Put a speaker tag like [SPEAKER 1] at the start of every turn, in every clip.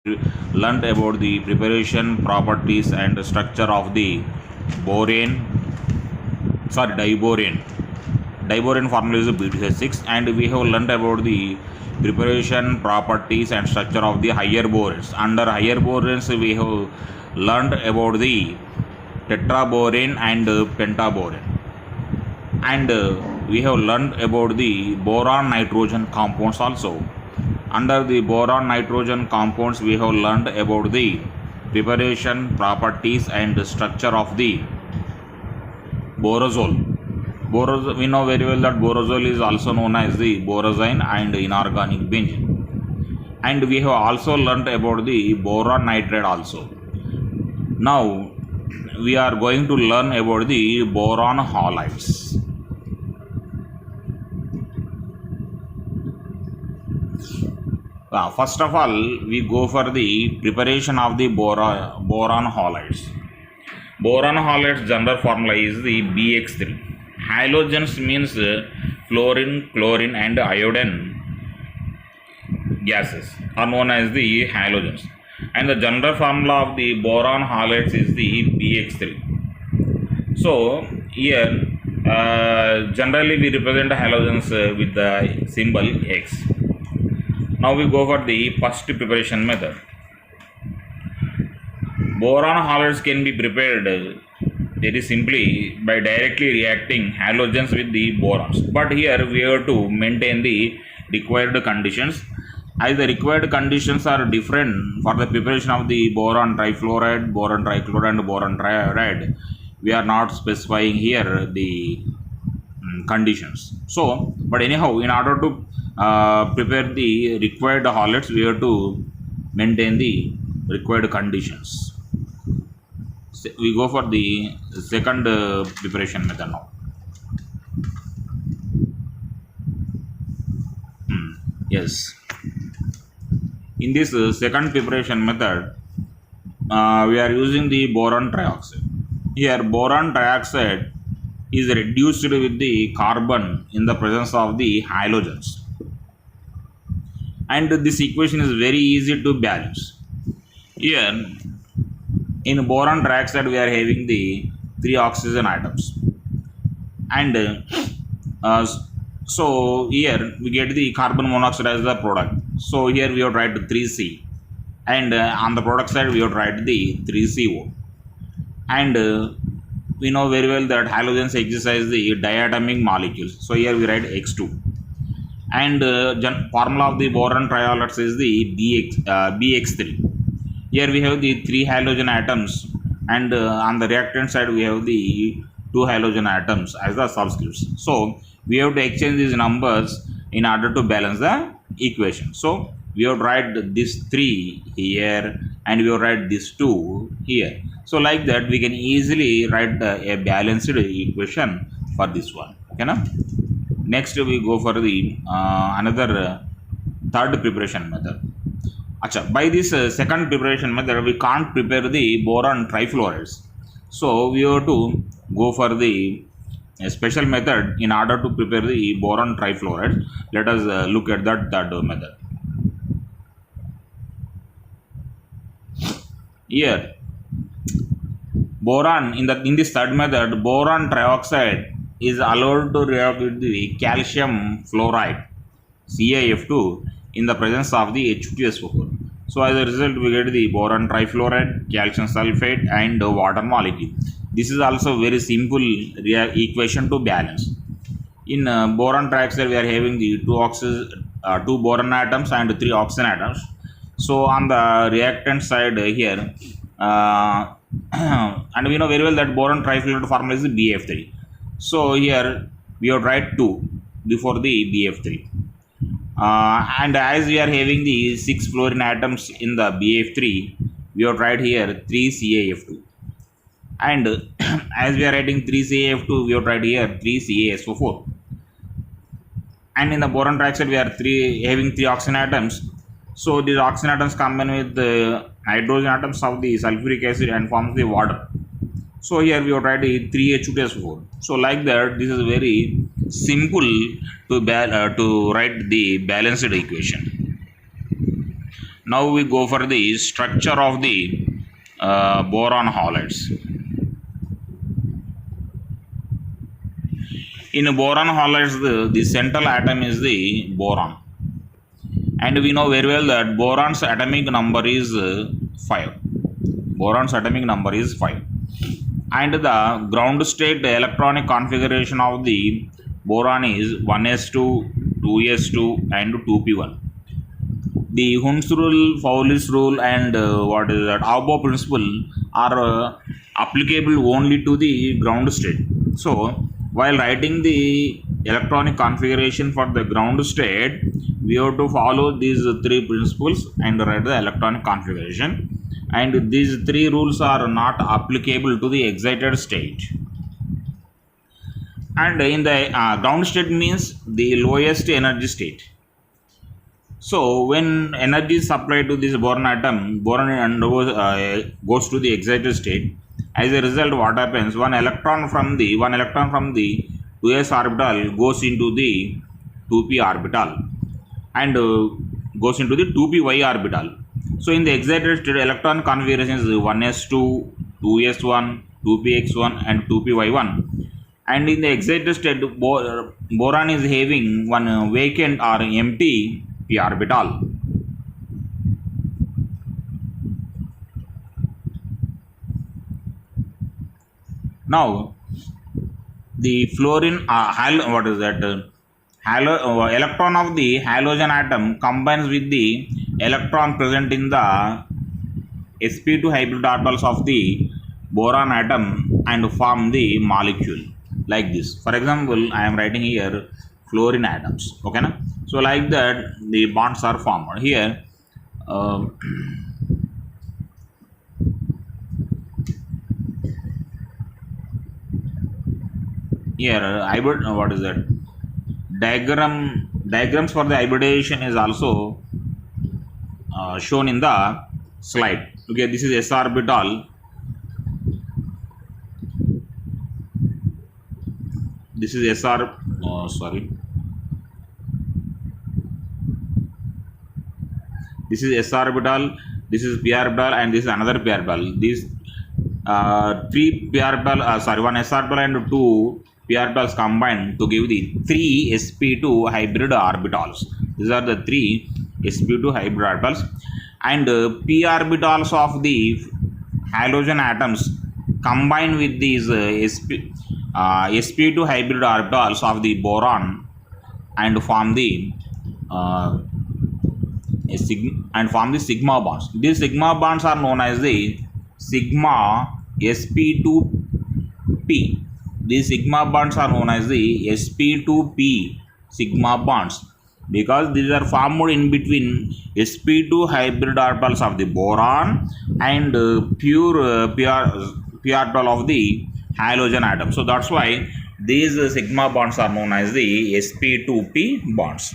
[SPEAKER 1] learned about the preparation, properties, and structure of the borane, diborane. Diborane formula is BTH6, and we have learned about the preparation, properties, and structure of the higher boranes. Under higher boranes, we have learned about the tetraborane and pentaborane, and we have learned about the boron nitrogen compounds also. Under the boron nitrogen compounds, we have learned about the preparation, properties, and structure of the borazole. We know very well that borazole is also known as the borazine and inorganic benzene. And we have also learned about the boron nitride also. Now, we are going to learn about the boron halides. First of all, we go for the preparation of the boron halides. Boron halides general formula is the BX3. Halogens means fluorine, chlorine, and iodine gases are known as the halogens. And the general formula of the boron halides is the BX3. So, here generally we represent halogens with the symbol X. Now we go for the first preparation method. Boron halides can be prepared very simply by directly reacting halogens with the borons. But here we have to maintain the required conditions. As the required conditions are different for the preparation of the boron trifluoride, boron trichloride, and boron triiodide, we are not specifying here the conditions. So, but anyhow, in order to prepare the required halides, we have to maintain the required conditions. So we go for the second preparation method now. Yes. In this second preparation method, we are using the boron trioxide. Here, boron trioxide is reduced with the carbon in the presence of the halogens. And this equation is very easy to balance. Here, in boron trioxide, we are having the 3 oxygen atoms. And so here we get the carbon monoxide as the product. So here we have tried 3C. And on the product side, we have tried the 3CO. And we know very well that halogens exist as the diatomic molecules. So here we write X2. And formula of the boron triolides is the BX3. Here we have the 3 halogen atoms, and on the reactant side we have the 2 halogen atoms as the subscripts. So we have to exchange these numbers in order to balance the equation. So we have to write this 3 here, and we have to write this 2 here. So like that we can easily write a balanced equation for this one. Okay, na? Next we go for the another third preparation method. By this second preparation method, we can't prepare the boron trifluorides. So we have to go for the special method in order to prepare the boron trifluorides. Let us look at that third method. Here, boron in this third method, boron trioxide is allowed to react with the calcium fluoride CaF2 in the presence of the H2SO4. So as a result, we get the boron trifluoride, calcium sulfate, and water molecule. This is also very simple equation to balance. In boron trioxide, we are having the 2 boron atoms and 3 oxygen atoms. So on the reactant side here, and we know very well that boron trifluoride formula is BF3. So here we have tried 2 before the BF3. And as we are having the 6 fluorine atoms in the BF3, we have tried here 3 CaF2. And as we are writing 3 CaF2, we have tried here 3 CaSO4. And in the boron trioxide, we are having 3 oxygen atoms. So these oxygen atoms combine with the hydrogen atoms of the sulfuric acid and forms the water. So here we have tried 3H2SO4. So like that, this is very simple to write the balanced equation. Now we go for the structure of the boron halides. In boron halides, the central atom is the boron, and we know very well that boron's atomic number is 5. Boron's atomic number is 5, and the ground state electronic configuration of the boron is 1s2, 2s2, and 2p1. The Hund's rule, Pauli's rule, and what is that Aubert principle are applicable only to the ground state. So, while writing the electronic configuration for the ground state, we have to follow these three principles and write the electronic configuration. And these three rules are not applicable to the excited state. And in the ground state means the lowest energy state. So when energy is supplied to this boron atom, boron undergoes goes to the excited state. As a result, what happens? One electron from the 2s orbital goes into the 2p orbital and goes into the 2py orbital. So in the excited state, electron configuration is 1s2, 2s1, 2px1, and 2py1. And in the excited state, boron is having one vacant or empty p orbital. Now, the fluorine, electron of the halogen atom combines with the electron present in the sp2 hybrid orbitals of the boron atom and form the molecule like this. For example, I am writing here fluorine atoms. Okay, na? So like that, the bonds are formed here. What is that? Diagrams for the hybridization is also shown in the slide. Okay, this is s orbital. This is This is s orbital. This is p orbital, and this is another p orbital. These three p orbital, one s orbital and two p orbitals combined to give the three sp2 hybrid orbitals. These are the three sp2 hybrid orbitals, and p orbitals of the halogen atoms combine with these sp2 hybrid orbitals of the boron and form the sigma bonds. These sigma bonds are known as the sigma sp2p. These sigma bonds are known as the sp2p sigma bonds because these are formed in between sp2 hybrid orbitals of the boron and pure p orbital of the halogen atom. So that's why these sigma bonds are known as the sp2p bonds.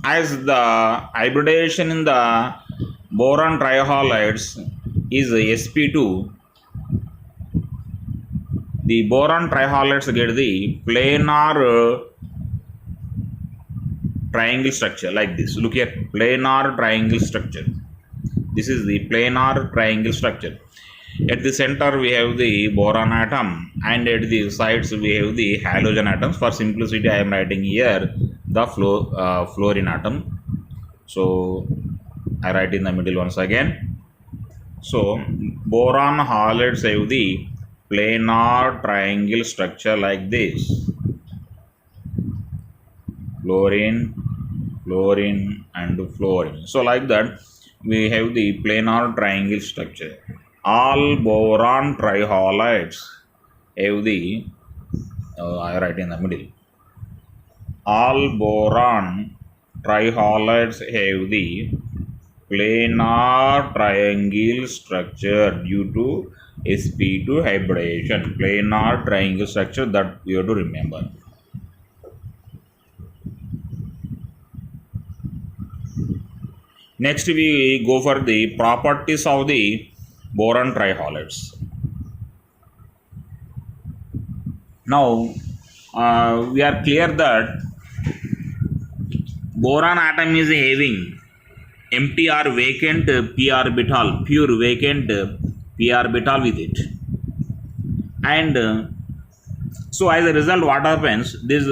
[SPEAKER 1] As the hybridization in the boron trihalides is sp2, the boron trihalides get the planar triangle structure like this. Look here, planar triangle structure. This is the planar triangle structure. At the center we have the boron atom, and at the sides we have the halogen atoms. For simplicity, I am writing here the fluorine atom. So I write in the middle once again. So boron halides have the planar triangle structure like this: fluorine, fluorine, and fluorine. So like that, we have the planar triangle structure. All boron trihalides have the I write in the middle. All boron trihalides have the planar triangle structure due to sp2 hybridization. Planar triangle structure, that you have to remember. Next we go for the properties of the boron trihalides. Now we are clear that boron atom is having empty or vacant p orbital, pure vacant p orbital with it. And so as a result, what happens, this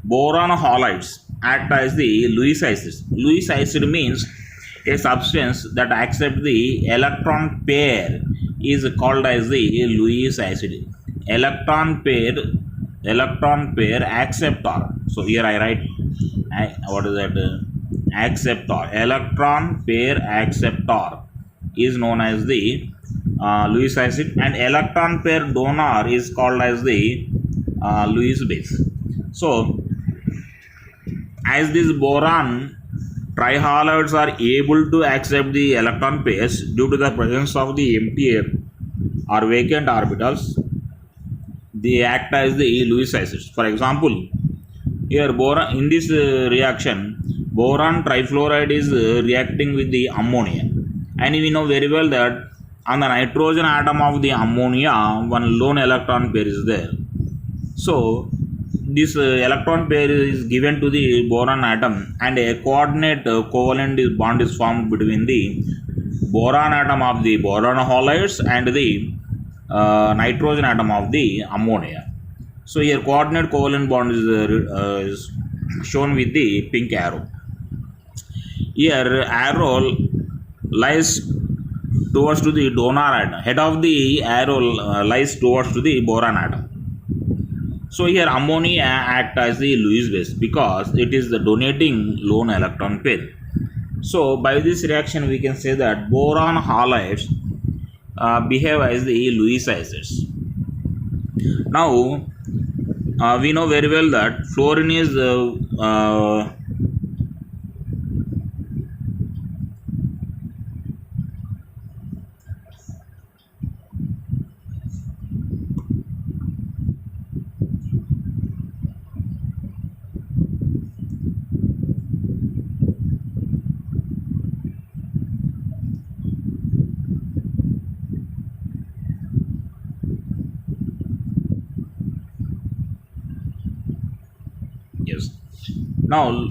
[SPEAKER 1] boron halides act as the Lewis acid. Lewis acid means a substance that accepts the electron pair is called as the Lewis acid. Electron pair acceptor. So here I write what is that, acceptor. Electron pair acceptor is known as the Lewis acid, and electron pair donor is called as the Lewis base. So as these boron trihalides are able to accept the electron pairs due to the presence of the empty or vacant orbitals, they act as the Lewis acids. For example, here boron, in this reaction, boron trifluoride is reacting with the ammonia, and we know very well that on the nitrogen atom of the ammonia, one lone electron pair is there. So this electron pair is given to the boron atom, and a coordinate covalent bond is formed between the boron atom of the boron halides and the nitrogen atom of the ammonia. So here coordinate covalent bond is shown with the pink arrow. Here arrow lies towards to the donor atom. Head of the arrow lies towards to the boron atom. So here ammonia act as the Lewis base because it is the donating lone electron pair. So by this reaction we can say that boron halides behave as the Lewis acids. Now we know very well that fluorine is yes. Now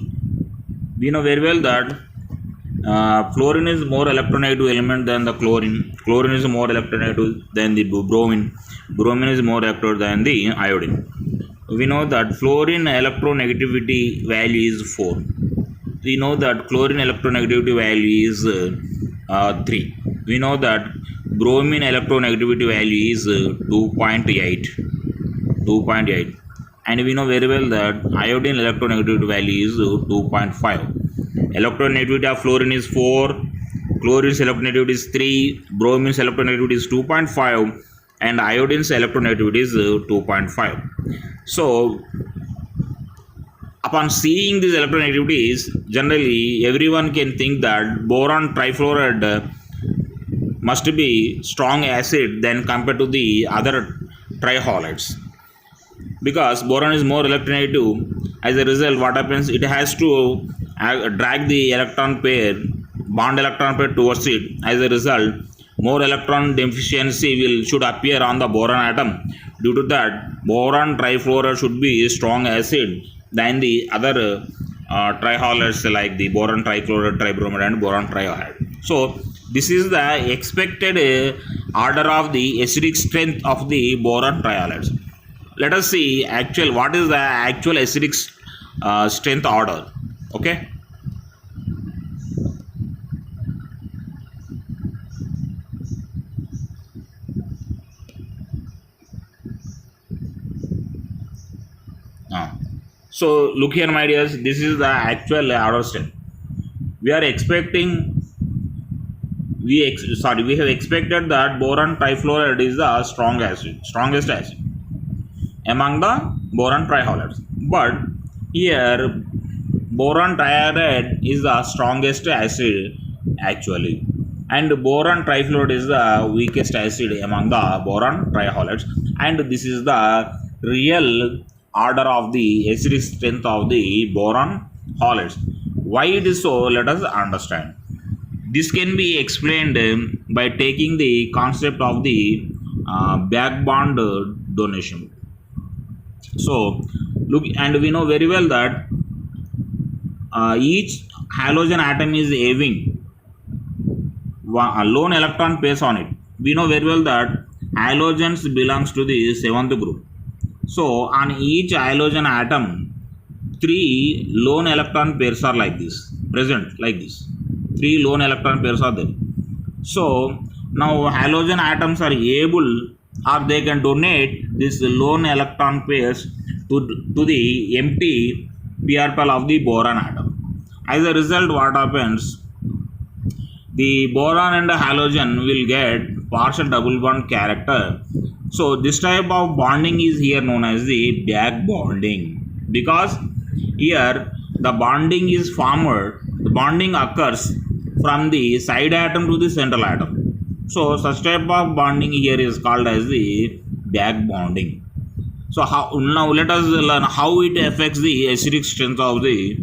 [SPEAKER 1] we know very well that fluorine is more electronegative element than the chlorine. Chlorine is more electronegative than the bromine. Bromine is more electronegative than the iodine. We know that fluorine electronegativity value is 4. We know that chlorine electronegativity value is 3. We know that bromine electronegativity value is 2.8. And we know very well that iodine electronegativity value is 2.5. Electronegativity of fluorine is 4, chlorine's electronegativity is 3, bromine's electronegativity is 2.5, and iodine's electronegativity is 2.5. So upon seeing these electronegativities, generally everyone can think that boron trifluoride must be strong acid than compared to the other trihalides, because boron is more electronegative. As a result, what happens, it has to drag the electron pair, bond electron pair towards it. As a result, more electron deficiency should appear on the boron atom. Due to that, boron trifluoride should be a strong acid than the other trihalides like the boron trichloride, tribromide, and boron trihalide. So this is the expected order of the acidic strength of the boron trihalides. Let us see what is the actual acidic strength order. Okay. So look here, my dears, this is the actual order strength. We are expecting, we have expected that boron trifluoride is the strongest acid among the boron trihalides. But here boron triiodide is the strongest acid actually, and boron trifluoride is the weakest acid among the boron trihalides, and this is the real order of the acidic strength of the boron halides. Why it is so, let us understand. This can be explained by taking the concept of the back bond donation. So look, and we know very well that each halogen atom is having a lone electron pairs on it. We know very well that halogens belongs to the seventh group. So on each halogen atom, 3 lone electron pairs are like this, present like this. 3 lone electron pairs are there. So now halogen atoms are able, or they can donate this lone electron pairs to the empty p orbital of the boron atom. As a result, what happens? The boron and the halogen will get partial double bond character. So this type of bonding is here known as the back bonding, because here the bonding is formed, the bonding occurs from the side atom to the central atom. So such type of bonding here is called as the back bonding. So now let us learn how it affects the acidic strength of the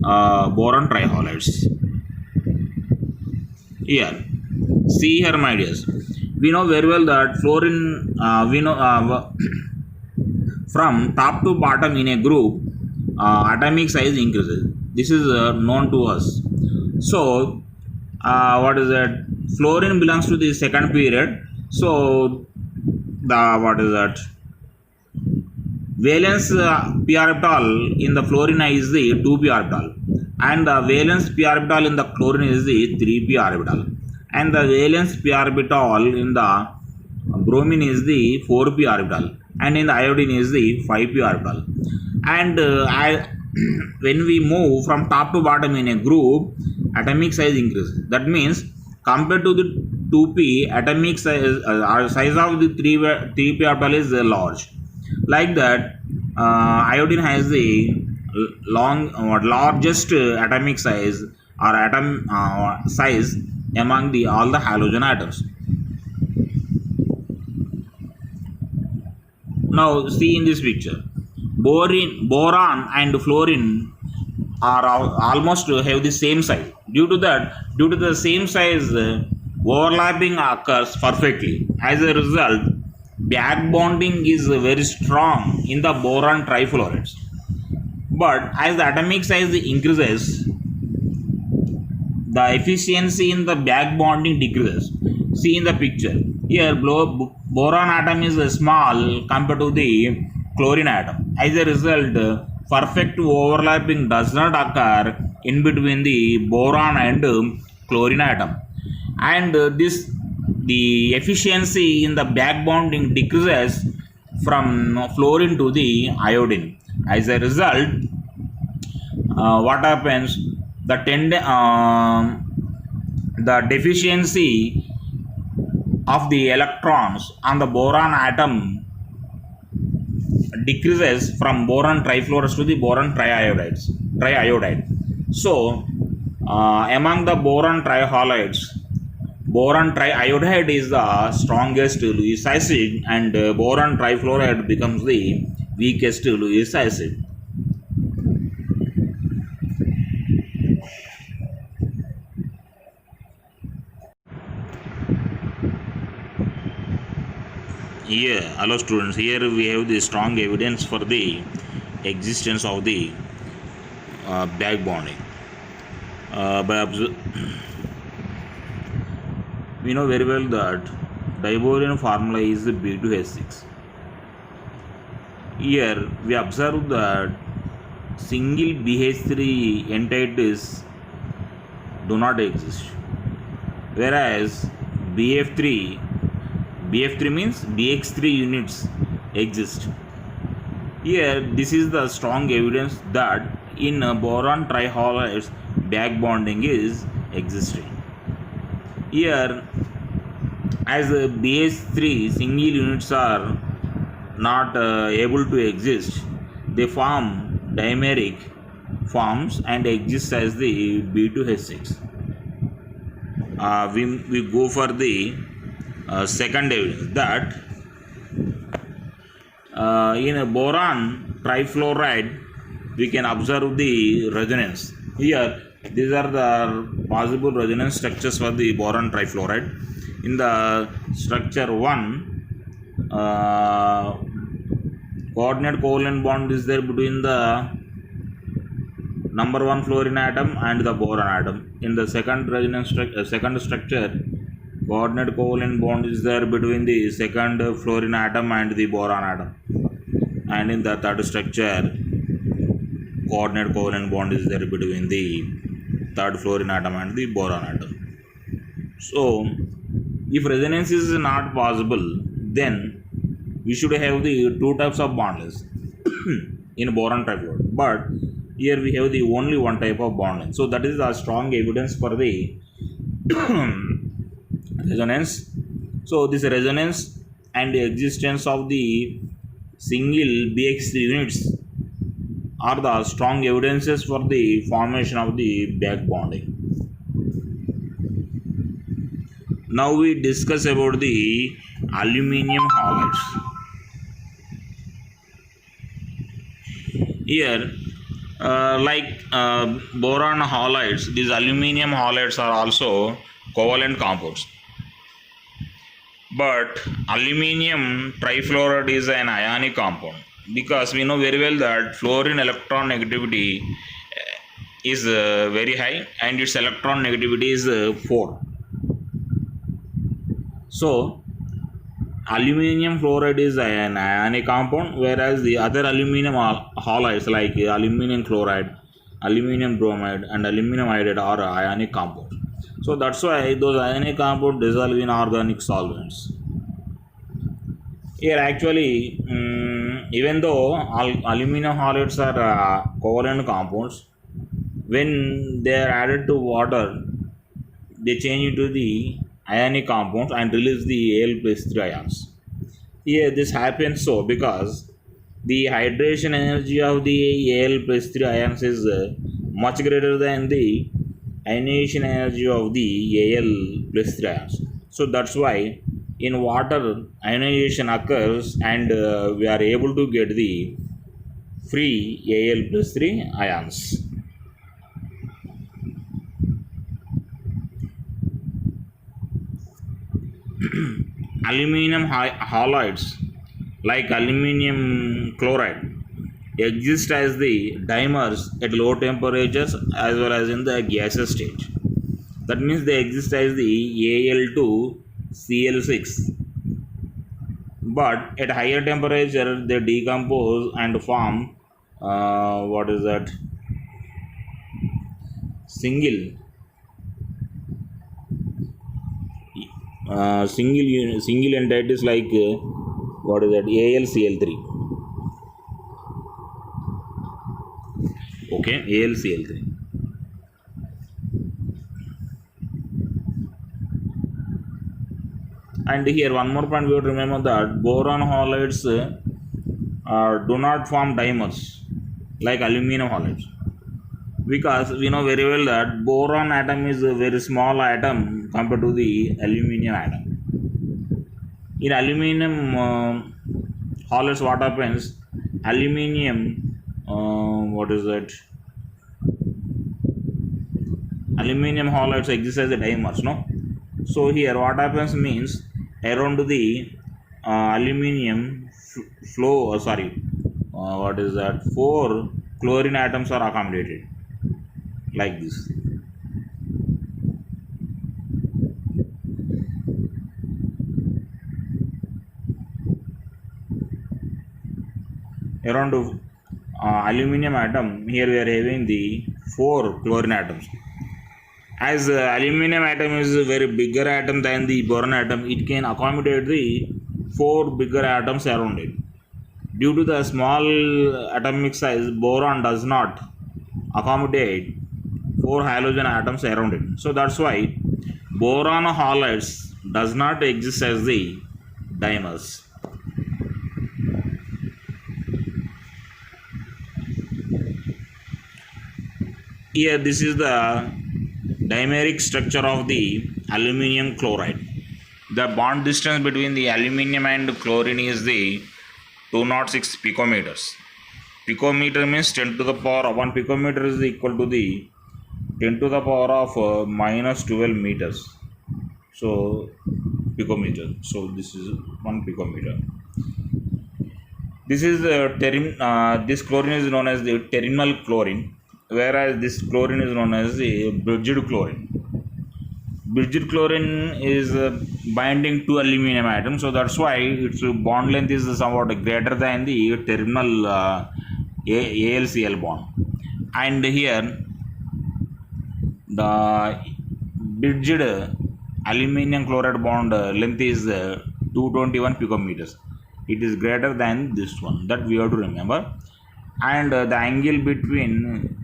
[SPEAKER 1] boron trihalides. Here, see here, my dears, we know very well that fluorine, from top to bottom in a group, atomic size increases. This is known to us. So what is that? Fluorine belongs to the second period. So the what is that? Valence p orbital in the fluorine is the 2p orbital, and the valence p orbital in the chlorine is the 3p orbital, and the valence p orbital in the bromine is the 4p orbital, and in the iodine is the 5p orbital. And when we move from top to bottom in a group, atomic size increases. That means compared to the 2p, atomic size of the 3p orbital is large. Like that, iodine has the largest atomic size or atom size among all the halogen atoms. Now see in this picture, boron and fluorine are almost have the same size. Due to the same size, overlapping occurs perfectly. As a result, back bonding is very strong in the boron trifluorides. But as the atomic size increases, the efficiency in the back bonding decreases. See in the picture here, boron atom is small compared to the chlorine atom. As a result, perfect overlapping does not occur in between the boron and chlorine atom, and the efficiency in the back bonding decreases from fluorine to the iodine. As a result, what happens? The deficiency of the electrons on the boron atom decreases from boron trifluorides to the boron triiodide. So among the boron trihalides, boron triiodide is the strongest Lewis acid, and boron trifluoride becomes the weakest Lewis acid. Here, hello students, here we have the strong evidence for the existence of the back bonding. We know very well that diborium formula is B2H6. Here we observe that single BH3 entities do not exist, whereas BF3 means BX3 units exist. Here this is the strong evidence that in boron trihalides back bonding is existing. Here, as BH3 single units are not able to exist, they form dimeric forms and exist as the B2H6. We go for the second evidence that in a boron trifluoride we can observe the resonance. Here these are the possible resonance structures for the boron trifluoride. In the structure 1, coordinate covalent bond is there between the number one fluorine atom and the boron atom. In the second second structure, coordinate covalent bond is there between the second fluorine atom and the boron atom. And in the third structure, coordinate covalent bond is there between the third fluorine atom and the boron atom. So if resonance is not possible, then we should have the two types of bond lengths in boron trifluoride. But here we have the only one type of bond length. So that is a strong evidence for the resonance. So this resonance and the existence of the single BX units are the strong evidences for the formation of the back bonding. Now we discuss about the aluminium halides. Here, boron halides, these aluminium halides are also covalent compounds. But aluminium trifluoride is an ionic compound, because we know very well that fluorine electron negativity is very high and its electron negativity is 4. So aluminium fluoride is an ionic compound, whereas the other aluminium halides like aluminium chloride, aluminium bromide and aluminium iodide are ionic compounds. So that's why those ionic compounds dissolve in organic solvents. Here actually, even though aluminium halides are covalent compounds, when they are added to water, they change into the ionic compounds and release the Al+3 ions. Here this happens so because the hydration energy of the Al+3 ions is much greater than the ionization energy of the Al+3 ions. So that's why in water ionization occurs and we are able to get the free Al+3 ions. Aluminium halides like aluminium chloride exist as the dimers at low temperatures as well as in the gaseous stage. That means they exist as the Al2Cl6, but at higher temperature they decompose and form single entities like AlCl3. Okay, AlCl3. And here one more point we have to remember that boron halides do not form dimers like aluminium halides, because we know very well that boron atom is a very small atom compared to the aluminium atom. In aluminium halides, what happens? Aluminium aluminium halides exist as a dimers, no? So here what happens means around the aluminium 4 chlorine atoms are accommodated like this. Around aluminium atom, here we are having the 4 chlorine atoms. As aluminium atom is a very bigger atom than the boron atom, it can accommodate the 4 bigger atoms around it. Due to the small atomic size, boron does not accommodate 4 halogen atoms around it. So that's why boron halides does not exist as the dimers. Here this is the dimeric structure of the aluminium chloride. The bond distance between the aluminium and chlorine is the 206 picometers. Picometer means 10 to the power of 1 picometer is equal to the 10 to the power of minus 12 meters. So picometer. So this is 1 picometer. This is this chlorine is known as the terminal chlorine. whereas this chlorine is known as the bridged chlorine. Bridged chlorine is binding to aluminum atom, so that's why its bond length is somewhat greater than the terminal AlCl bond. And here the bridged aluminum chloride bond length is 221 picometers. It is greater than this one, that we have to remember. And the angle between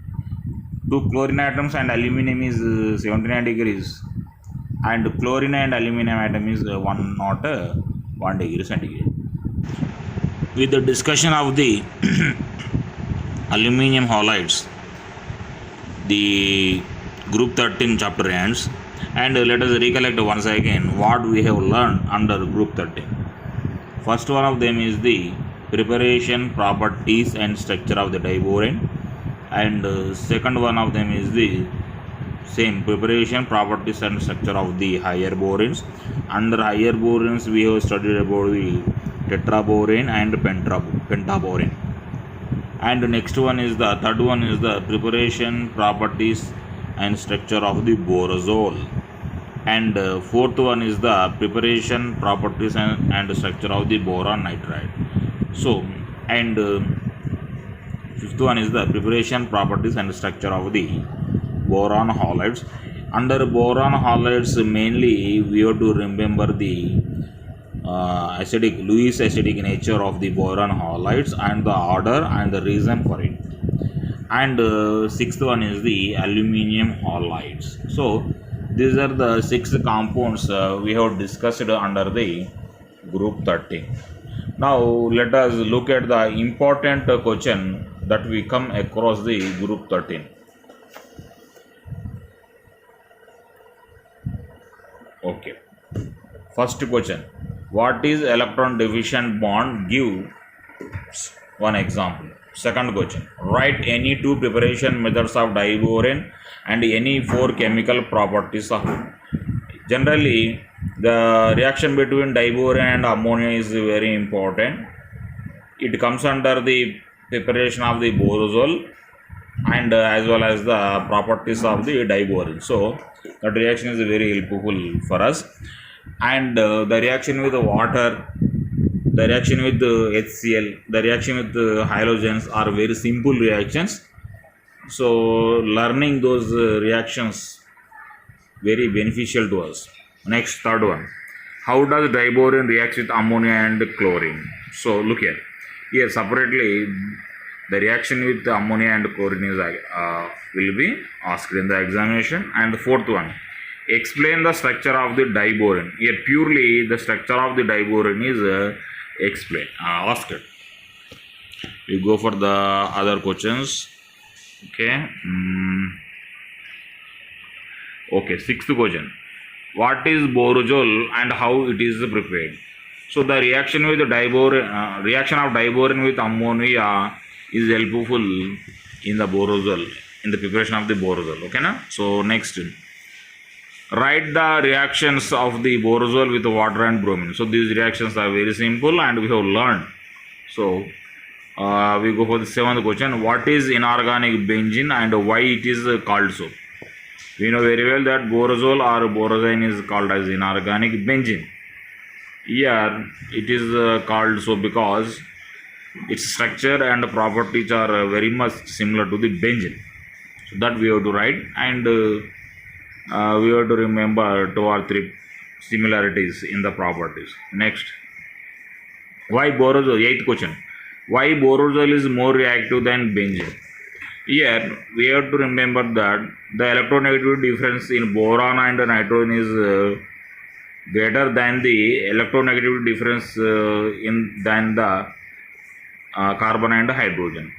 [SPEAKER 1] two chlorine atoms and aluminum is 79 degrees, and chlorine and aluminum atom is 1 degree centigrade. With the discussion of the aluminum halides, the group 13 chapter ends, and let us recollect once again what we have learned under group 13. First one of them is the preparation, properties and structure of the diborane, and second one of them is the same preparation, properties and structure of the higher boranes. Under higher boranes we have studied about the tetraborane and pentaborane. And next one is the third one is the preparation, properties and structure of the borazole. And fourth one is the preparation, properties and structure of the boron nitride. So, and fifth one is the preparation, properties and structure of the boron halides. Under boron halides, mainly we have to remember the Lewis acidic nature of the boron halides and the order and the reason for it. And sixth one is the aluminium halides. So these are the 6 compounds we have discussed under the group 13. Now let us look at the important question that we come across the group 13. Okay. First question. What is electron deficient bond? Give one example. Second question. Write any 2 preparation methods of diborane and any 4 chemical properties of it. Generally, the reaction between diborane and ammonia is very important. It comes under the preparation of the borazole and as well as the properties of the diborane. So that reaction is very helpful for us. And the reaction with the water, the reaction with the HCl, the reaction with the halogens are very simple reactions. So learning those reactions very beneficial to us. Next, third one. How does diborane react with ammonia and chlorine? So look here. Here separately the reaction with the ammonia and chlorine is will be asked in the examination. And the fourth one. Explain the structure of the diborane. Here purely the structure of the diborane is asked. We go for the other questions. Okay. Okay, sixth question. What is borazole and how it is prepared? So the reaction with the reaction of diborane with ammonia is helpful in the borazole, in the preparation of the borazole. Okay, na? So next, write the reactions of the borazole with water and bromine. So these reactions are very simple and we have learned. So we go for the seventh question. What is inorganic benzene and why it is called so? We know very well that borazole or borazine is called as inorganic benzene. Here it is called so because its structure and properties are very much similar to the benzene. So that we have to write, and we have to remember 2 or 3 similarities in the properties. Next, why borazole? Eighth question. Why borazole is more reactive than benzene? Here we have to remember that the electronegativity difference in boron and nitrogen is greater than the electronegativity difference than the carbon and hydrogen.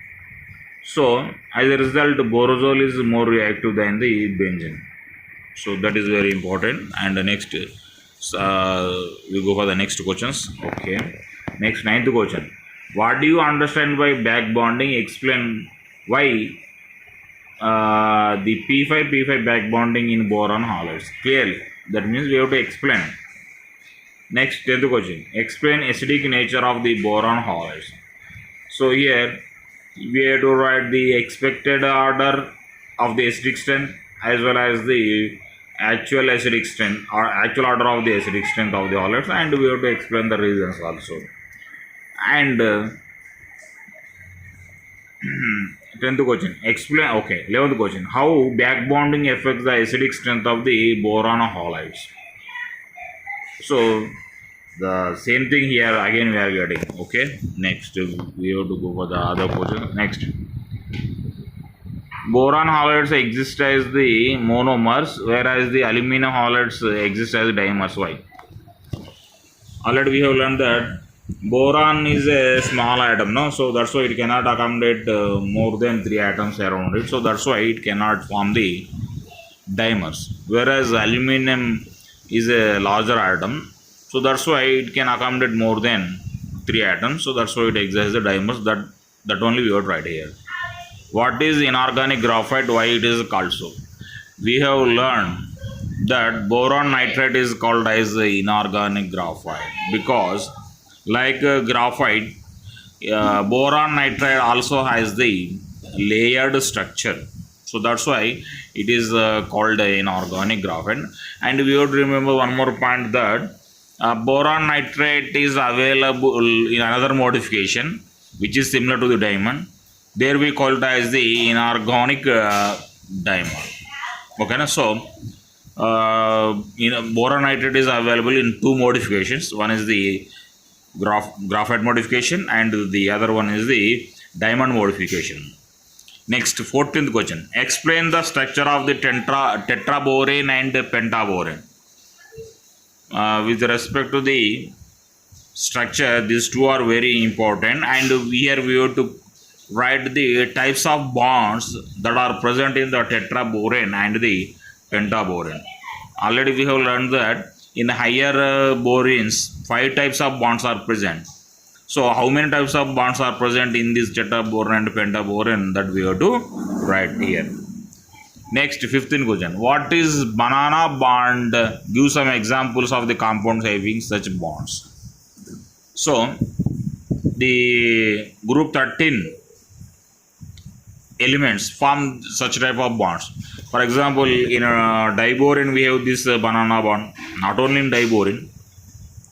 [SPEAKER 1] So as a result, borazole is more reactive than the benzene. So that is very important. And the next, we go for the next questions. Okay. Next, ninth question. What do you understand by back bonding? Explain why the P5 back bonding in boron halides. Clearly, that means we have to explain. Next, 10th question. Explain acidic nature of the boron halides. So here we have to write the expected order of the acidic strength as well as the actual acidic strength or actual order of the acidic strength of the halides, and we have to explain the reasons also. And 10th question, explain. Okay, 11th question, how back bonding affects the acidic strength of the boron halides. So the same thing here again we are getting. Okay, next we have to go for the other question. Next, boron halides exist as the monomers, whereas the aluminum halides exist as dimers. Why? Already we have learned that boron is a small atom, no? So that's why it cannot accommodate more than 3 atoms around it. So that's why it cannot form the dimers. Whereas aluminum is a larger atom, so that's why it can accommodate more than 3 atoms. So that's why it exists as the dimers. That only we have tried here. What is inorganic graphite? Why it is called so? We have learned that boron nitrate is called as inorganic graphite because, like graphite, boron nitrate also has the layered structure. So that's why it is called inorganic graphite. And we have to remember one more point, that boron nitrate is available in another modification which is similar to the diamond. There we call it as the inorganic diamond. Okay, so boron nitrate is available in 2 modifications. One is the graphite modification and the other one is the diamond modification. Next, 14th question, explain the structure of the tetraborane and pentaborane. With respect to the structure, these two are very important, and here we have to write the types of bonds that are present in the tetraborane and the pentaborane. Already we have learned that in higher boranes 5 types of bonds are present. So how many types of bonds are present in this tetraborane and pentaborane, that we have to write here. Next, 15th question, what is banana bond? Give some examples of the compounds having such bonds. So the group 13 elements form such type of bonds. For example, in diborane we have this banana bond. Not only in diborane,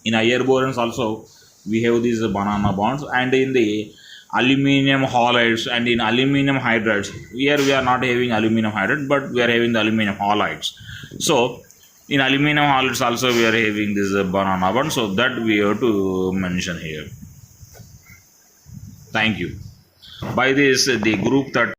[SPEAKER 1] in higher boranes also we have these banana bonds, and in the aluminum halides and in aluminum hydrides, here we are not having aluminum hydride but we are having the aluminum halides. So in aluminum halides also we are having this banana bond, so that we have to mention here. Thank you. By this the group that